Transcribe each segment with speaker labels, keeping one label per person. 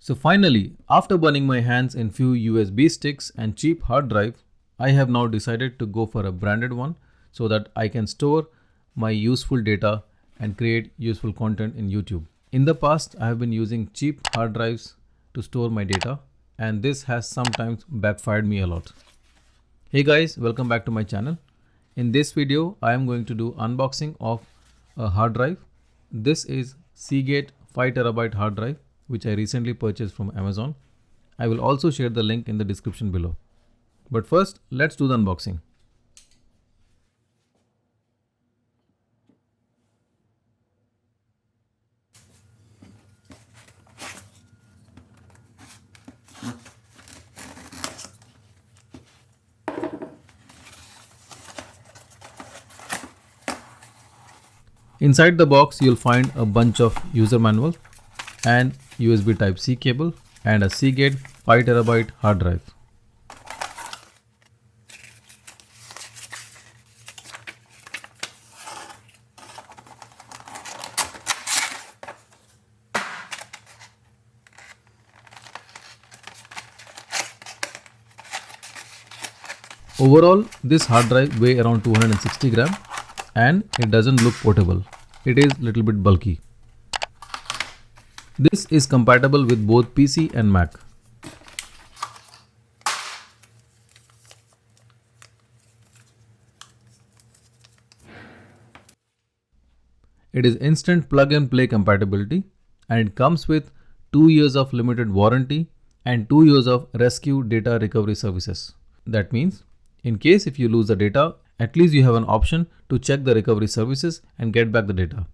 Speaker 1: So finally, after burning my hands in few USB sticks and cheap hard drive, I have now decided to go for a branded one so that I can store my useful data and create useful content in YouTube. In the past, I have been using cheap hard drives to store my data, and this has sometimes backfired me a lot. Hey guys, welcome back to my channel. In this video, I am going to do unboxing of a hard drive. This is Seagate 5TB hard drive, which I recently purchased from Amazon. I will also share the link in the description below. But first, let's do the unboxing. Inside the box, you'll find a bunch of user manual and USB Type-C cable and a Seagate 5TB hard drive. Overall, this hard drive weighs around 260 grams and it doesn't look portable. It is a little bit bulky. This is compatible with both PC and Mac. It is instant plug and play compatibility and it comes with 2 years of limited warranty and 2 years of rescue data recovery services. That means in case if you lose the data, at least you have an option to check the recovery services and get back the data.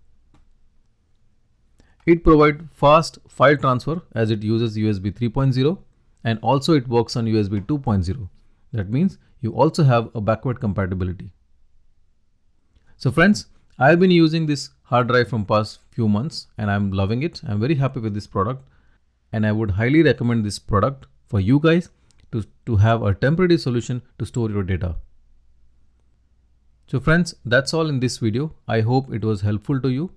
Speaker 1: It provides fast file transfer as it uses USB 3.0 and also it works on USB 2.0. That means you also have a backward compatibility. So friends, I have been using this hard drive from past few months and I'm loving it. I'm very happy with this product and I would highly recommend this product for you guys to have a temporary solution to store your data. So friends, that's all in this video. I hope it was helpful to you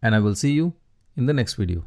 Speaker 1: and I will see you in the next video.